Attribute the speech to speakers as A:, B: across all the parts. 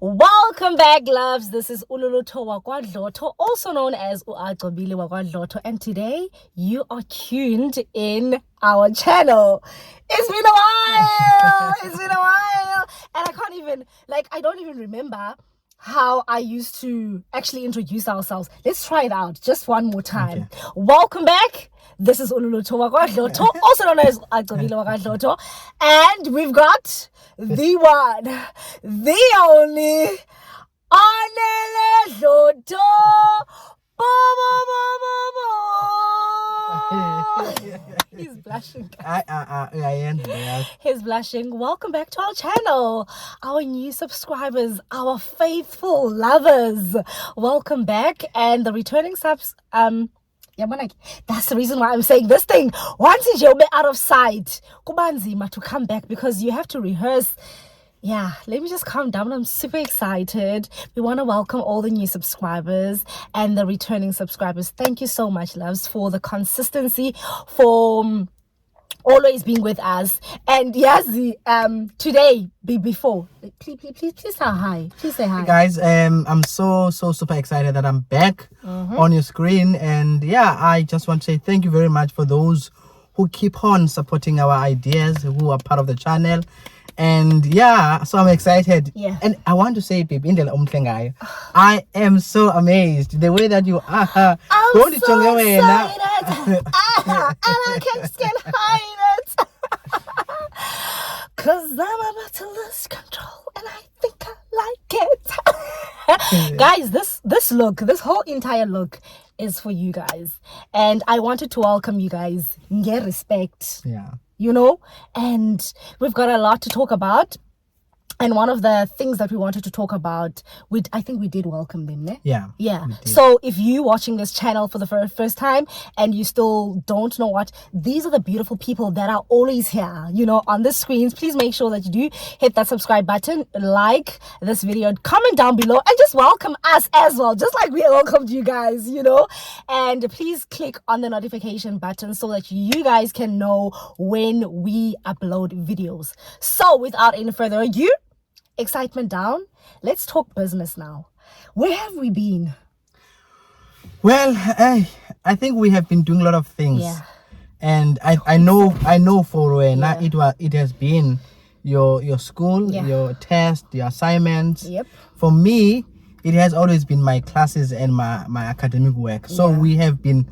A: Welcome back, loves. This is Anele Dloto, also known as Dloto, and today you are tuned in our channel. It's been a while. And I don't even remember how I used to actually introduce ourselves. Let's try it out just one more time. Okay. Welcome back. This is Anele Dloto, also known as Dloto, and we've got the one, the only Anele Dloto. He's blushing.
B: I am.
A: He's blushing. Welcome back to our channel, our new subscribers, our faithful lovers. Welcome back, and the returning subs. That's the reason why I'm saying this thing. Once you're out of sight, kubanzima to come back because you have to rehearse. Yeah, let me just calm down. I'm super excited. We want to welcome all the new subscribers and the returning subscribers. Thank you so much, loves, for the consistency, for always being with us. And Yazi, today, before, please say hi. Please say hi.
B: Hey guys, I'm so super excited that I'm back on your screen. And yeah, I just want to say thank you very much for those who keep on supporting our ideas, who are part of the channel. And yeah, so I'm excited.
A: Yeah.
B: And I want to say, baby, I am so amazed the way that you are.
A: I'm so excited. And I can't hide it. Cause I'm about to lose control and I think I like it. Guys, this look, this whole entire look is for you guys. And I wanted to welcome you guys. Get respect.
B: Yeah.
A: You know, and we've got a lot to talk about. And one of the things that we wanted to talk about, I think we did welcome them, ne?
B: Yeah.
A: So if you're watching this channel for the first time and you still don't know these are the beautiful people that are always here, you know, on the screens. Please make sure that you do hit that subscribe button, like this video, comment down below, and just welcome us as well, just like we welcomed you guys, you know. And please click on the notification button so that you guys can know when we upload videos. So without any further ado, excitement down, let's talk business now. Where have we been?
B: Well, I think we have been doing a lot of things.
A: Yeah.
B: And I know for Wena, it has been your school, your test, your assignments.
A: Yep.
B: For me, it has always been my classes and my academic work. So we have been,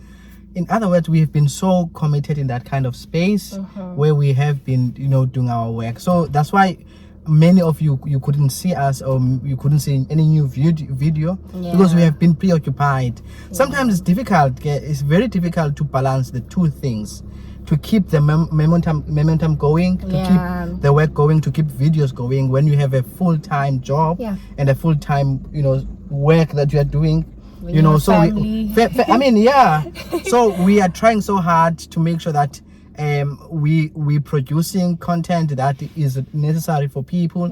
B: in other words, we have been so committed in that kind of space where we have been, you know, doing our work. So that's why many of you couldn't see us, or you couldn't see any new video because we have been preoccupied. Sometimes it's difficult. It's very difficult to balance the two things, to keep the momentum going, to keep the work going, to keep videos going when you have a full-time job and a full-time, you know, work that you are doing. You know, so so we are trying so hard to make sure that we producing content that is necessary for people.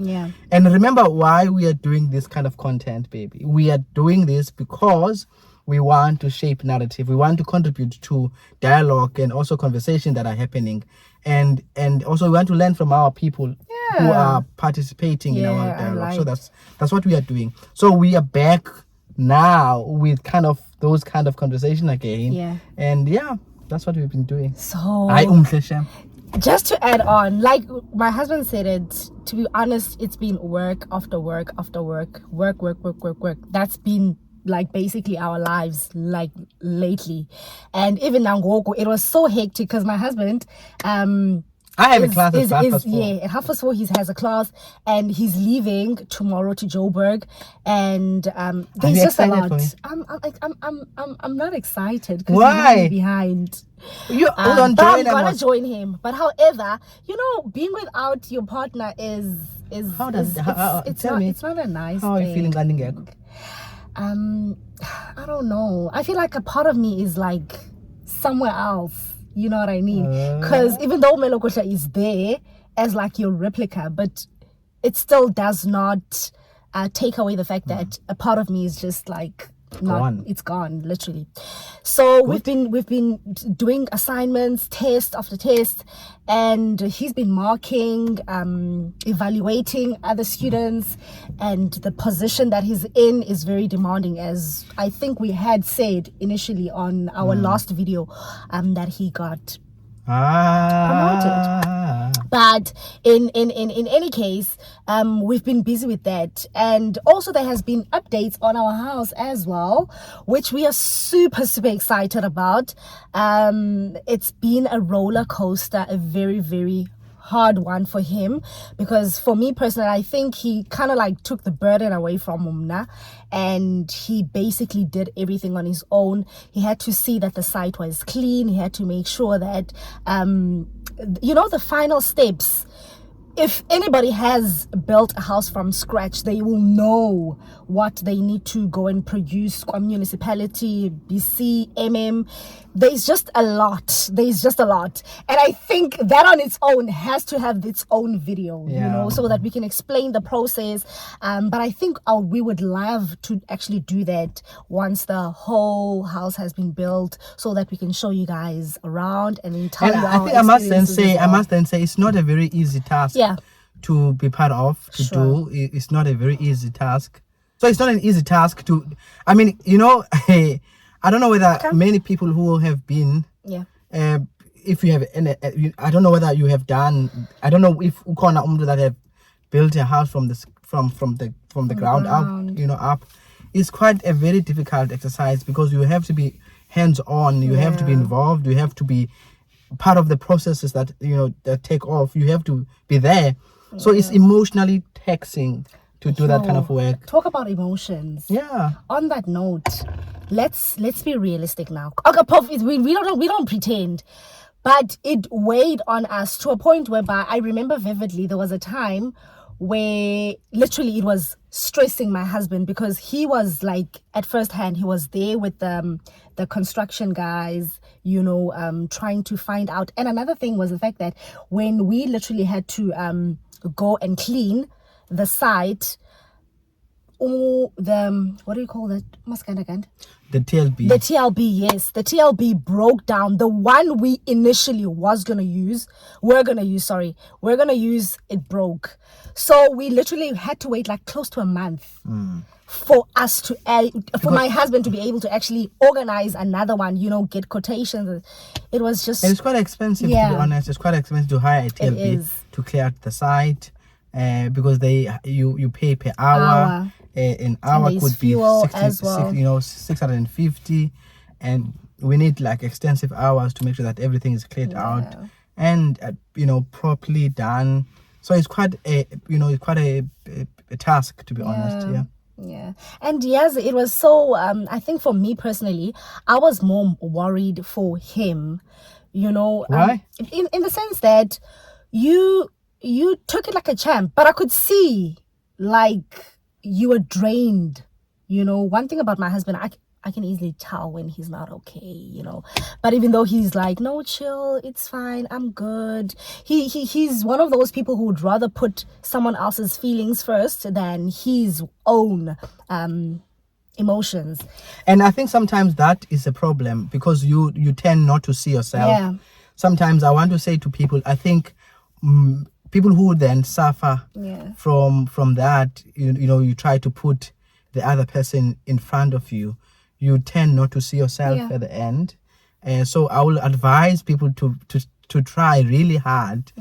B: And remember why we are doing this kind of content, baby. We are doing this because we want to shape narrative. We want to contribute to dialogue and also conversation that are happening, and also we want to learn from our people who are participating in our dialogue. So that's what we are doing. So we are back now with kind of those kind of conversation again. And that's what we've been doing. So
A: just to add on, like my husband said it, to be honest, it's been work after work after work. That's been like basically our lives like lately. And even now it was so hectic because my husband
B: I have a class at 4:30.
A: Yeah, at 4:30 he has a class, and he's leaving tomorrow to Joburg, and there's just a lot. I'm not excited because
B: why?
A: He's behind.
B: But I'm
A: gonna join him. But however, you know, being without your partner is it's not a nice
B: how are you feeling,
A: I don't know. I feel like a part of me is like somewhere else. You know what I mean? Because even though Melokosha is there as like your replica, but it still does not take away the fact that a part of me is just like
B: Gone.
A: It's gone, literally. So we've been doing assignments, test after test, and he's been marking, evaluating other students, and the position that he's in is very demanding, as I think we had said initially on our last video, that he got promoted. But in any case, we've been busy with that, and also there has been updates on our house as well, which we are super excited about. It's been a roller coaster, a very, very hard one for him, because for me personally, I think he kind of like took the burden away from Mumna, and he basically did everything on his own. He had to see that the site was clean. He had to make sure that the final steps. If anybody has built a house from scratch, they will know what they need to go and produce. Municipality, BC, there's just a lot. And I think that on its own has to have its own video, so that we can explain the process. But I think we would love to actually do that once the whole house has been built, so that we can show you guys around and then tell you.
B: I think I must then say it's not a very easy task. To be part of, do. It's not a very easy task. So it's not an easy task to, I mean, I don't know whether many people who have been, if you have, I don't know whether you have done, I don't know if ukona umdu that have built a house from the ground up, up. It's quite a very difficult exercise, because you have to be hands-on, you have to be involved, you have to be part of the processes that that take off. You have to be there, so it's emotionally taxing to do that kind of work.
A: Talk about emotions. On that note, let's be realistic now. Okay, we don't pretend, but it weighed on us to a point whereby I remember vividly there was a time where literally it was stressing my husband, because he was like, at first hand, he was there with the construction guys, trying to find out. And another thing was the fact that when we literally had to go and clean the site, what do you call that?
B: The TLB.
A: The TLB, yes. The TLB broke down. The one we initially we're gonna use, it broke. So we literally had to wait like close to a month for us to my husband to be able to actually organize another one, get quotations. It was just,
B: and it's quite expensive, to be honest. It's quite expensive to hire a TLB to clear out the site, because you pay per hour. An hour could be 650, and we need like extensive hours to make sure that everything is cleared out and properly done. So it's quite a task, to be honest.
A: And yes, it was so I think for me personally, I was more worried for him,
B: why?
A: In the sense that you took it like a champ, but I could see like you were drained. One thing about my husband, I can easily tell when he's not okay, but even though he's like, no, chill, it's fine, I'm good, he's one of those people who would rather put someone else's feelings first than his own emotions.
B: And I think sometimes that is a problem, because you tend not to see yourself. Sometimes I want to say to people, I think people who then suffer from that, you try to put the other person in front of you, you tend not to see yourself at the end. So I will advise people to try really hard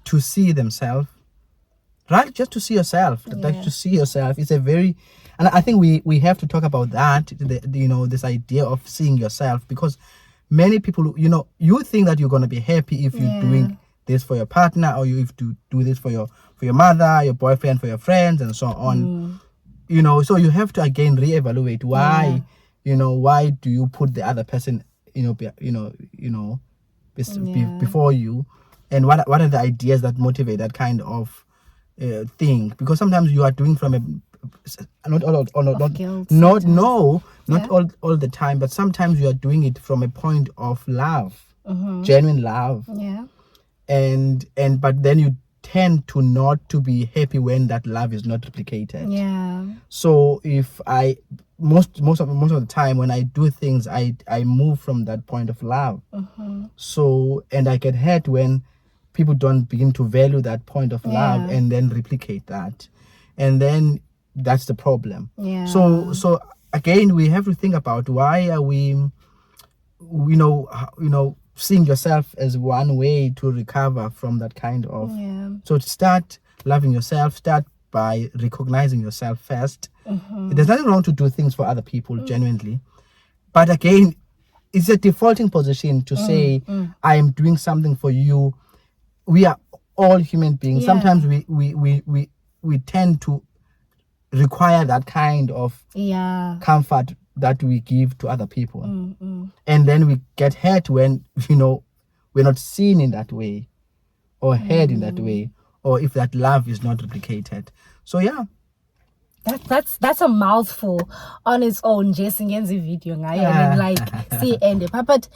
B: to see themselves, right? Just to see yourself. Like, to see yourself is a very, and I think we have to talk about that, this idea of seeing yourself, because many people, you think that you're going to be happy if you're doing this for your partner, or you have to do this for your mother, your boyfriend, for your friends, and so on. So you have to again reevaluate why why do you put the other person before you, and what are the ideas that motivate that kind of thing? Because sometimes you are doing from a not all the time, but sometimes you are doing it from a point of love, genuine love. But then you tend to not to be happy when that love is not replicated.
A: Yeah.
B: So if most of the time when I do things, I move from that point of love. So, and I get hurt when people don't begin to value that point of love and then replicate that, and then that's the problem. So again, we have to think about why are we, seeing yourself as one way to recover from that kind of. So start loving yourself. Start by recognizing yourself first. There's nothing wrong to do things for other people genuinely, but again, it's a defaulting position to say I am doing something for you. We are all human beings. Sometimes we tend to require that kind of comfort that we give to other people, and then we get hurt when we're not seen in that way or heard in that way, or if that love is not replicated. So
A: that's a mouthful on its own. Jason Genzi video, I mean, like, see, and but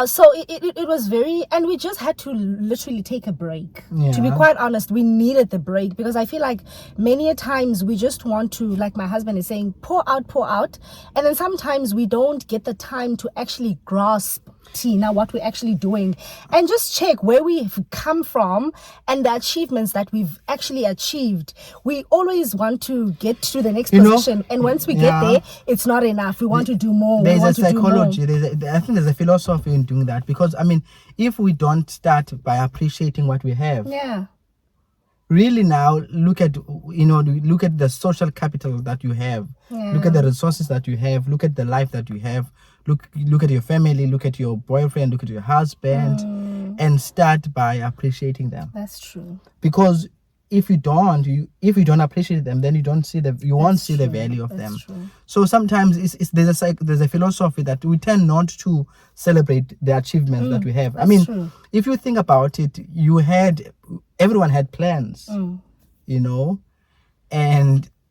A: so it was very, and we just had to literally take a break. To be quite honest, we needed the break, because I feel like many a times we just want to, like my husband is saying, pour out, and then sometimes we don't get the time to actually grasp Tina what we're actually doing and just check where we've come from and the achievements that we've actually achieved. We always want to get to the next position, and once we get there, it's not enough. We want to do more.
B: There's a psychology. I think there's a philosophy in doing that, because I mean, if we don't start by appreciating what we have, really now look at the social capital that you have, look at the resources that you have, look at the life that you have, look at your family, look at your boyfriend, look at your husband, and start by appreciating them.
A: That's true.
B: Because if you don't appreciate them, then you won't see the value of them.
A: True.
B: So sometimes there's a philosophy that we tend not to celebrate the achievements that we have. I mean,
A: true.
B: If you think about it, everyone had plans, and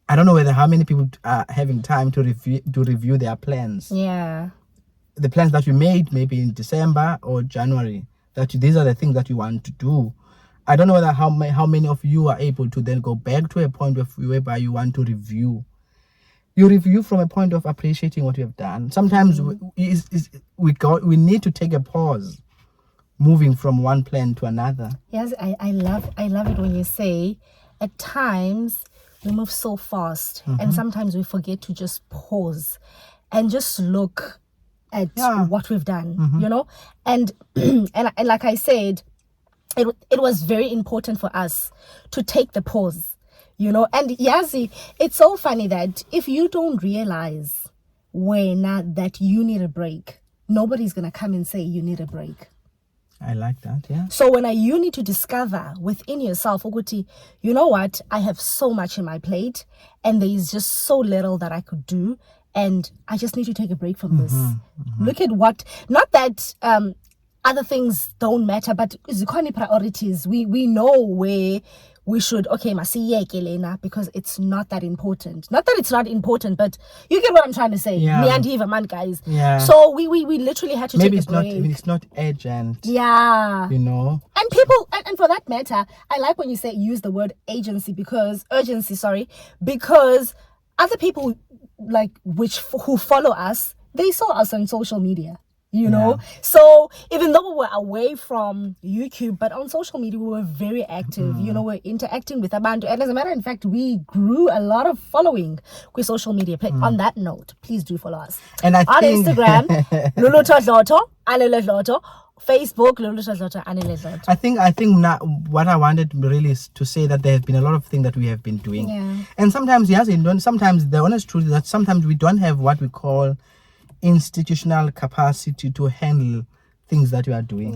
B: I don't know how many people are having time to review their plans. The plans that you made maybe in December or January, that these are the things that you want to do. I don't know how many of you are able to then go back to a point whereby you want to review. You review from a point of appreciating what you have done. Sometimes we need to take a pause, moving from one plan to another.
A: Yes, I love it when you say at times we move so fast, and sometimes we forget to just pause and just look at what we've done, and like I said, it was very important for us to take the pause, and Yazi, it's so funny that if you don't realize that you need a break, nobody's gonna come and say you need a break.
B: I like that,
A: So when you need to discover within yourself, Uguti, you know what, I have so much in my plate and there is just so little that I could do, and I just need to take a break from this. Look at not that other things don't matter, but zikoni priorities. We know where we should, because it's not that important. Not that it's not important, but you get what I'm trying to say. Me and Eva, man, guys. So we literally had to take a break.
B: Maybe it's not urgent.
A: And people, and for that matter, I like when you use the word urgency, because other people who follow us, they saw us on social media. So even though we were away from YouTube, but on social media we were very active. We're interacting with Abantu, and as a matter of fact, we grew a lot of following with social media. On that note, please do follow us on Instagram, Luluto Dloto, Anele Dloto, Facebook, Luluto Dloto, Anele Dloto.
B: I think now what I wanted really is to say that there have been a lot of things that we have been doing, and sometimes sometimes the honest truth is that sometimes we don't have what we call institutional capacity to handle things that you are doing,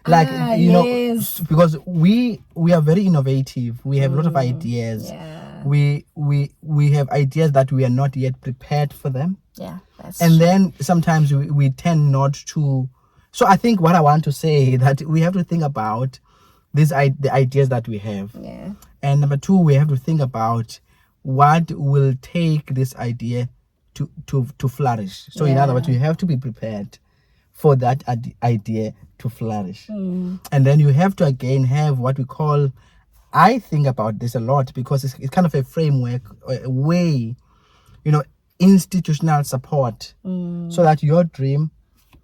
B: because we are very innovative. We have a lot of ideas. We have ideas that we are not yet prepared for them.
A: That's
B: and true. Then sometimes we tend not to. So I think what I want to say is that we have to think about the ideas that we have, and number two, we have to think about what will take this idea to flourish. So in other words, you have to be prepared for that idea to flourish. And then you have to again have what we call, I think about this a lot because it's kind of a framework, a way, institutional support so that your dream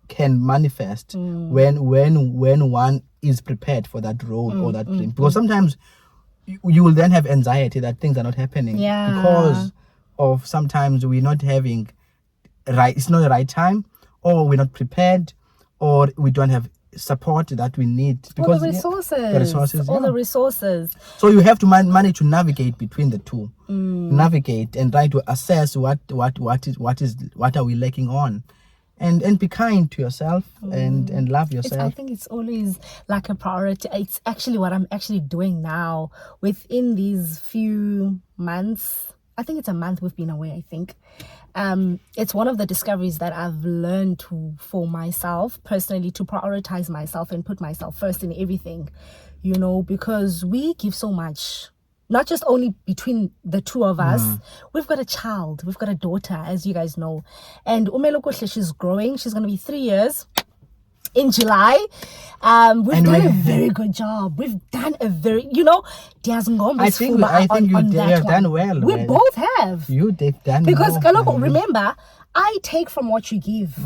B: can manifest when one is prepared for that role or that dream. Because sometimes you will then have anxiety that things are not happening because of sometimes we're not having it's not the right time, or we're not prepared, or we don't have support that we need, because
A: all the resources.
B: So you have to manage to navigate between the two, navigate and try to assess what are we lacking on, and be kind to yourself and love yourself.
A: I think it's always like a priority. It's actually what I'm actually doing now within these few months. I think it's a month we've been away, I think. It's one of the discoveries that I've learned for myself personally, to prioritize myself and put myself first in everything, because we give so much, not just only between the two of us. We've got a child, we've got a daughter, as you guys know, and Umelokohle, she's growing. She's going to be 3 years in July. We've done a very good job. We've done a very,
B: I think you have done well.
A: We both have.
B: They've done
A: because remember, I take from what you give,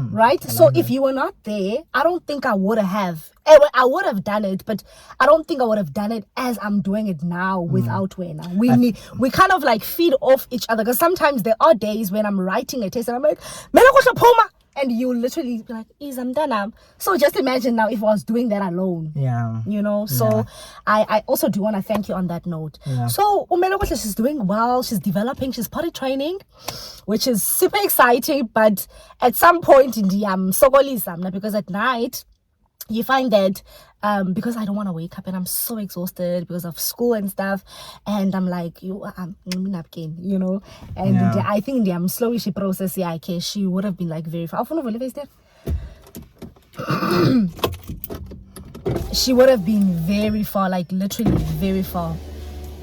A: right? So if you were not there, I don't think I would have. I would have done it, but I don't think I would have done it as I'm doing it now without Wena. We kind of like feed off each other, because sometimes there are days when I'm writing a test and I'm like, and you literally be like, I'm done. So just imagine now if I was doing that alone. So I also do want to thank you on that note. So Umelokoshe, she's doing well. She's developing. She's potty training, which is super exciting. But at some point in the because at night you find that because I don't want to wake up and I'm so exhausted because of school and stuff, and I'm like, and I think I'm slowly she process she would have been like very far. She would have been very far, like literally very far.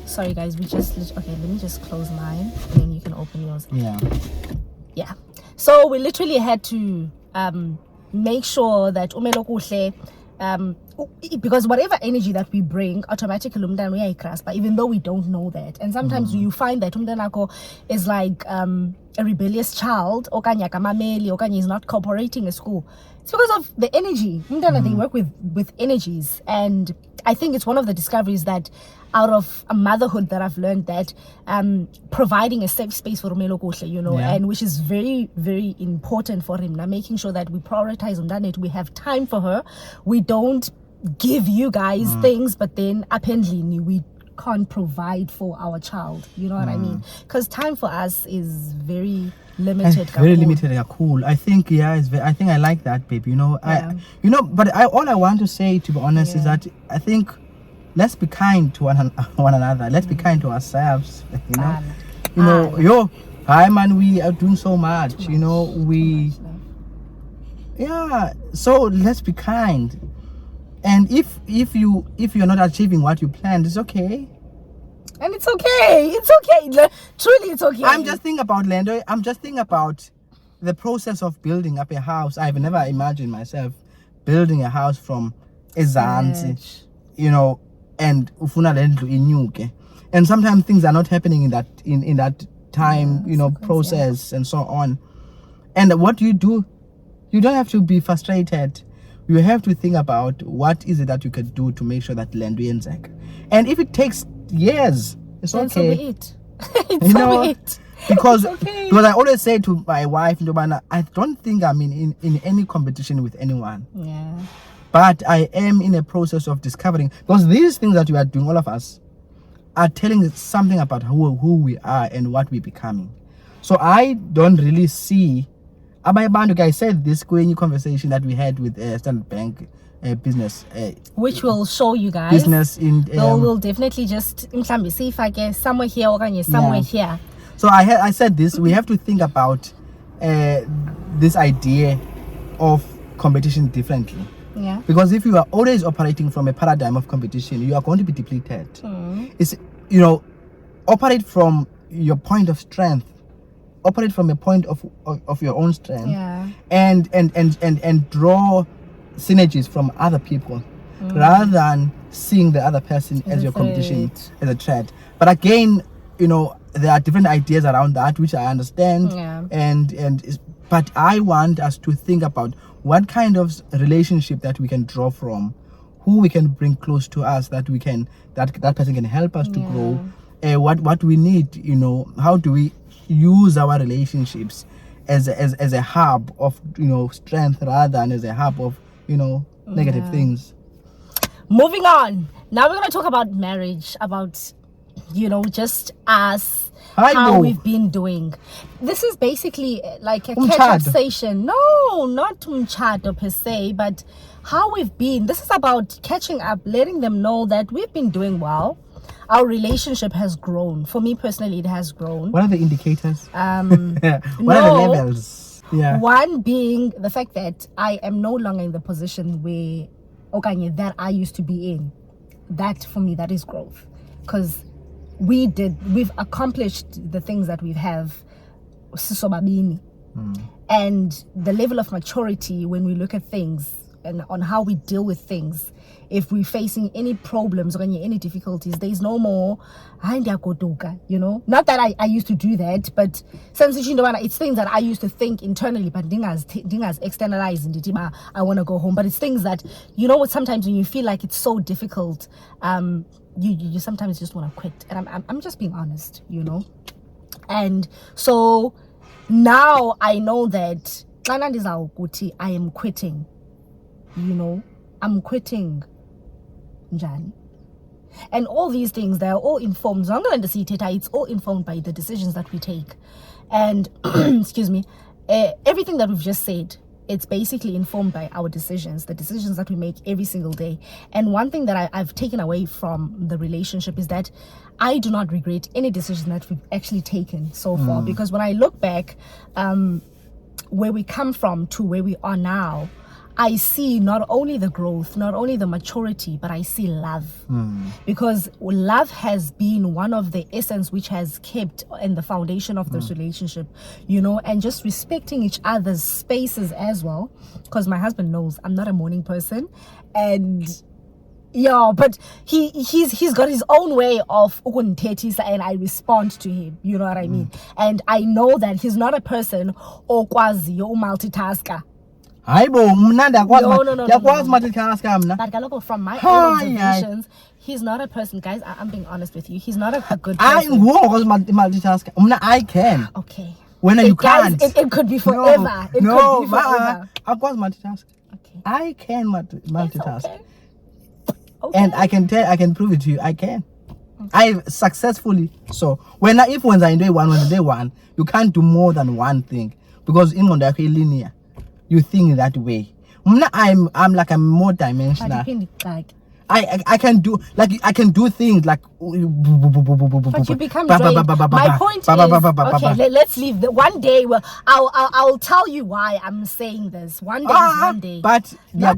A: Sorry guys, okay, let me just close mine and then you can open yours. So we literally had to make sure that Umelokuhle, because whatever energy that we bring, automatically umntana uyayigraspa, even though we don't know that. And sometimes you find that umntanakho is like a rebellious child, okanye akamameli, okanye is not cooperating at school. It's because of the energy. Umntana, they work with energies. And I think it's one of the discoveries that out of a motherhood that I've learned, that providing a safe space for Umelo Kuhle, and which is very, very important for him. Now, making sure that we prioritize on that, we have time for her. We don't give you guys things, but then apparently we can't provide for our child. You know what I mean? Because time for us is very limited.
B: Very limited. Cool. I think I think I like that, babe. But all I want to say, to be honest, is that I think let's be kind to one another. Let's be kind to ourselves. Hi man, we are doing so much. So let's be kind. And if you're not achieving what you planned, it's okay.
A: And it's okay. It's okay. Truly, it's okay.
B: I'm just thinking about Lendo. I'm just thinking about the process of building up a house. I've never imagined myself building a house from Ezansi, and ufuna lendlu inyuke. And sometimes things are not happening in that time, process and so on. And what you do, you don't have to be frustrated. You have to think about what is it that you could do to make sure that land yenzeka. And if it takes years, it's okay.
A: So be it. Be it.
B: Because
A: okay.
B: I always say to my wife, I don't think I'm in any competition with anyone.
A: Yeah.
B: But I am in a process of discovering, because these things that we are doing, all of us, are telling something about who we are and what we're becoming. So I don't really see. I said this conversation that we had with Standard Bank business,
A: which will show you guys
B: business in.
A: We'll definitely just see if I get somewhere here or somewhere here.
B: So I said this. We have to think about this idea of competition differently.
A: Yeah.
B: Because if you are always operating from a paradigm of competition, you are going to be depleted. It's operate from your point of strength. Operate from a point of your own strength, and draw synergies from other people, rather than seeing the other person as your competition, as a threat. But again, there are different ideas around that, which I understand. But I want us to think about what kind of relationship that we can draw from, who we can bring close to us, that person can help us to grow. What we need, how do we use our relationships as a hub of strength rather than as a hub of negative things.
A: Moving on, now we're going to talk about marriage, about just us, how we've been doing. This is basically like a catch-up session. No, not umchado per se, but how we've been. This is about catching up, letting them know that we've been doing well. Our relationship has grown. For me personally, it has grown.
B: What are the indicators? What are the levels? Yeah.
A: One being the fact that I am no longer in the position where that I used to be in. That for me, that is growth. Because we've accomplished the things that we have. And the level of maturity when we look at things and on how we deal with things, if we're facing any problems or any difficulties, there's no more not that I used to do that, but it's things that I used to think internally, but dingas externalized and I want to go home. But it's things that what, sometimes when you feel like it's so difficult, you sometimes just want to quit. And I'm just being honest, and so now I know that I am quitting. I'm quitting njani. And all these things, they're all informed. It's all informed by the decisions that we take. And excuse me, everything that we've just said, it's basically informed by our decisions, the decisions that we make every single day. And one thing that I've taken away from the relationship is that I do not regret any decision that we've actually taken so far. Because when I look back, where we come from to where we are now, I see not only the growth, not only the maturity, but I see love. Because love has been one of the essence which has kept in the foundation of this relationship, and just respecting each other's spaces as well. Because my husband knows I'm not a morning person, and but he's got his own way of ukunithethisa, and I respond to him, you know what I mean? And I know that he's not a person okwaziyo multitasker.
B: No.
A: But from my own observations, he's not a person, guys. I'm being honest with you. He's not a good person.
B: I can.
A: Okay.
B: When you can't.
A: It could be forever. Could be forever.
B: Okay. I can multitask.
A: Okay.
B: And I can prove it to you. I can. I successfully. So when I do one, you can't do more than one thing, because in linear. You think that way. I'm like a more dimensional. I can do things like.
A: But you become drained. My point is, okay, let's leave. One day, I'll tell you why I'm saying this. One day.
B: But
A: that's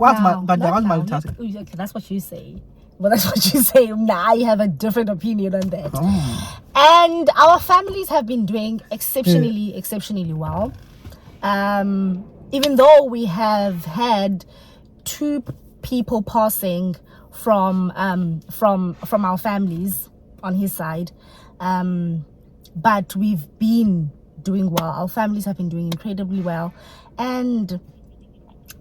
A: what you say. But that's what you say. Nah, I have a different opinion on that. And our families have been doing exceptionally well. Even though we have had 2 people passing from our families on his side, but we've been doing well. Our families have been doing incredibly well, and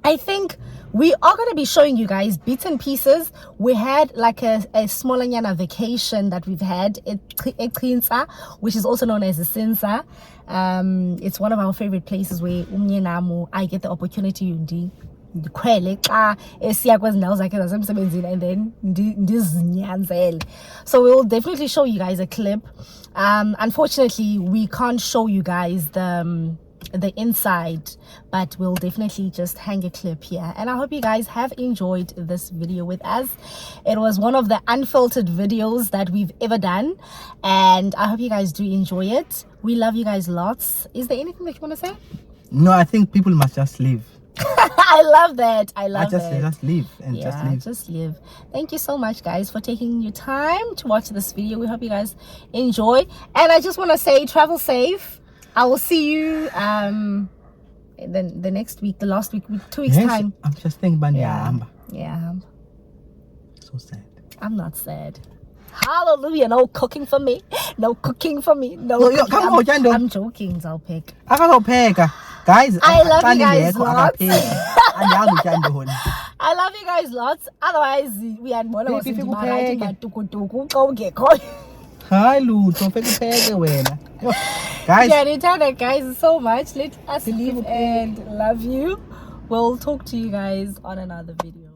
A: I think we are going to be showing you guys bits and pieces. We had like a small vacation that we've had at Kinsa, which is also known as the Sinsa. It's one of our favorite places where I get the opportunity and then so we will definitely show you guys a clip. Unfortunately, we can't show you guys the inside, but we'll definitely just hang a clip here. And I hope you guys have enjoyed this video with us. It was one of the unfiltered videos that we've ever done, and I hope you guys do enjoy it. We love you guys lots. Is there anything that you want to say?
B: No, I think people must just live.
A: I love that.
B: Just live and
A: just live. Thank you so much, guys, for taking your time to watch this video. We hope you guys enjoy, and I just want to say, travel safe. I will see you the next week, the last week, 2 weeks time.
B: I'm just thinking about
A: yeah.
B: So sad.
A: I'm not sad. Hallelujah. No cooking for me. No cooking for me. No,
B: No,
A: cooking.
B: come on, Jando.
A: I'm joking, Zalpik.
B: Akazopheka. Guys,
A: I love you
B: xa
A: guys
B: ningekho
A: lots.
B: akapheki. Andiyazi utyandoni.
A: I love you guys lots. Otherwise, we had more
B: Baby,
A: than
B: kupheke. Hayi lutho, feke upheke wena. Yo, guys,
A: Yeah, guys so much. Let us leave and love you. We'll talk to you guys on another video.